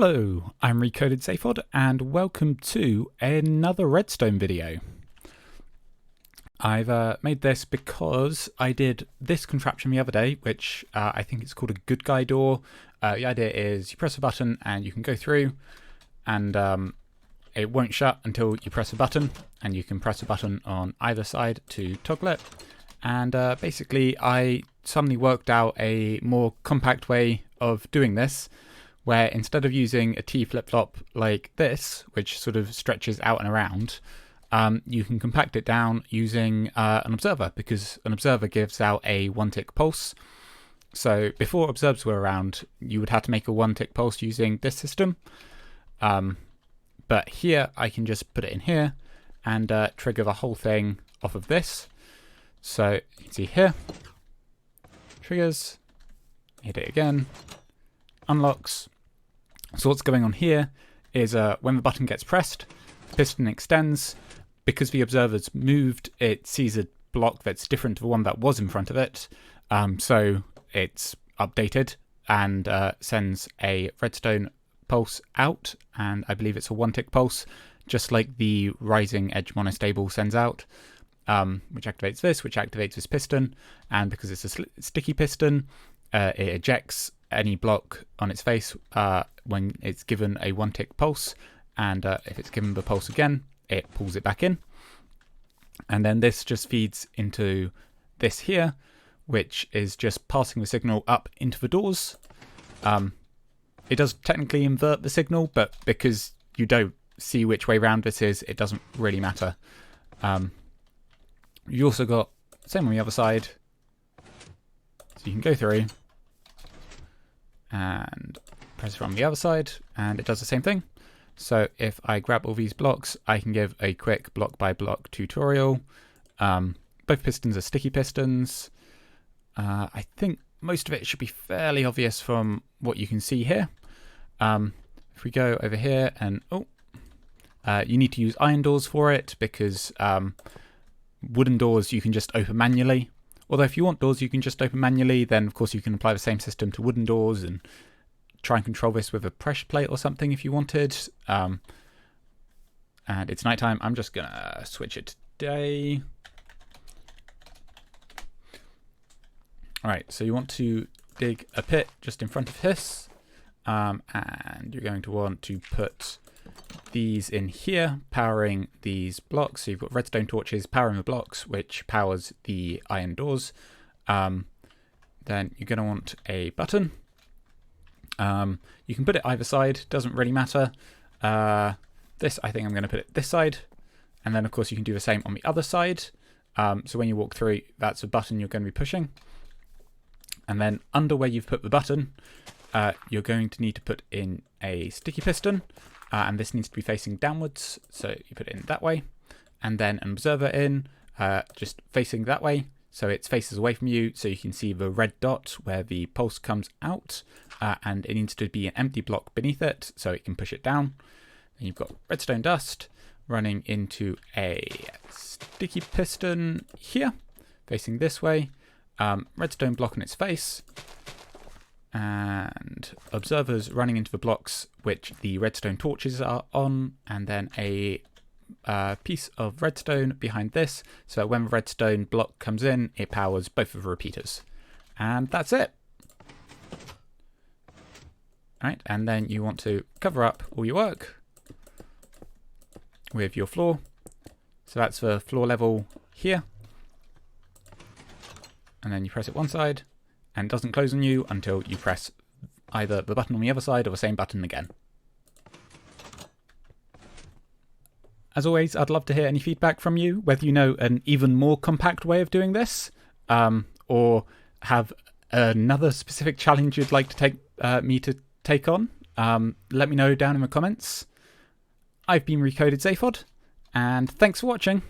Hello, I'm Recoded Zaphod and welcome to another Redstone video. I've made this because I did this contraption the other day, which I think it's called a good guy door. The idea is you press a button and you can go through and it won't shut until you press a button, and you can press a button on either side to toggle it. And basically I suddenly worked out a more compact way of doing this, where instead of using a T flip-flop like this, which sort of stretches out and around, you can compact it down using an observer, because an observer gives out a one-tick pulse. So before observers were around, you would have to make a one-tick pulse using this system. But here I can just put it in here and trigger the whole thing off of this. So you can see here, triggers, hit it again, unlocks. So what's going on here is when the button gets pressed, the piston extends. Because the observer's moved, it sees a block that's different to the one that was in front of it. So it's updated and sends a redstone pulse out, and I believe it's a one-tick pulse, just like the rising edge monostable sends out, which activates this piston, and because it's a sticky piston, it ejects any block on its face when it's given a one-tick pulse, and if it's given the pulse again, it pulls it back in. And then this just feeds into this here, which is just passing the signal up into the doors. It does technically invert the signal, but because you don't see which way round this is, it doesn't really matter. You also got same on the other side, so you can go through and press it from the other side, and it does the same thing. So if I grab all these blocks, I can give a quick block by block tutorial. Both pistons are sticky pistons. I think most of it should be fairly obvious from what you can see here. If we go over here and you need to use iron doors for it, because wooden doors you can just open manually. Although if you want doors you can just open manually, then of course you can apply the same system to wooden doors and try and control this with a pressure plate or something if you wanted. And it's nighttime. I'm just gonna switch it to day. Alright, so you want to dig a pit just in front of this, and you're going to want to put these in here, powering these blocks. So you've got redstone torches powering the blocks, which powers the iron doors. Then you're going to want a button. You can put it either side, doesn't really matter. This, I think I'm going to put it this side, and then of course you can do the same on the other side. So when you walk through, that's a button you're going to be pushing. And then under where you've put the button, you're going to need to put in a sticky piston, and this needs to be facing downwards, so you put it in that way, and then an observer in, just facing that way, so it faces away from you, so you can see the red dot where the pulse comes out, and it needs to be an empty block beneath it, so it can push it down. Then you've got redstone dust running into a sticky piston here, facing this way, redstone block on its face, and observers running into the blocks which the redstone torches are on, and then a piece of redstone behind this, so when the redstone block comes in, it powers both of the repeaters. And that's it. Alright, and then you want to cover up all your work with your floor. So that's the floor level here. And then you press it one side, and it doesn't close on you until you press either the button on the other side or the same button again. As always, I'd love to hear any feedback from you, whether you know an even more compact way of doing this, or have another specific challenge you'd like to take me to take on. Let me know down in the comments. I've been Recoded Zaphod, and thanks for watching.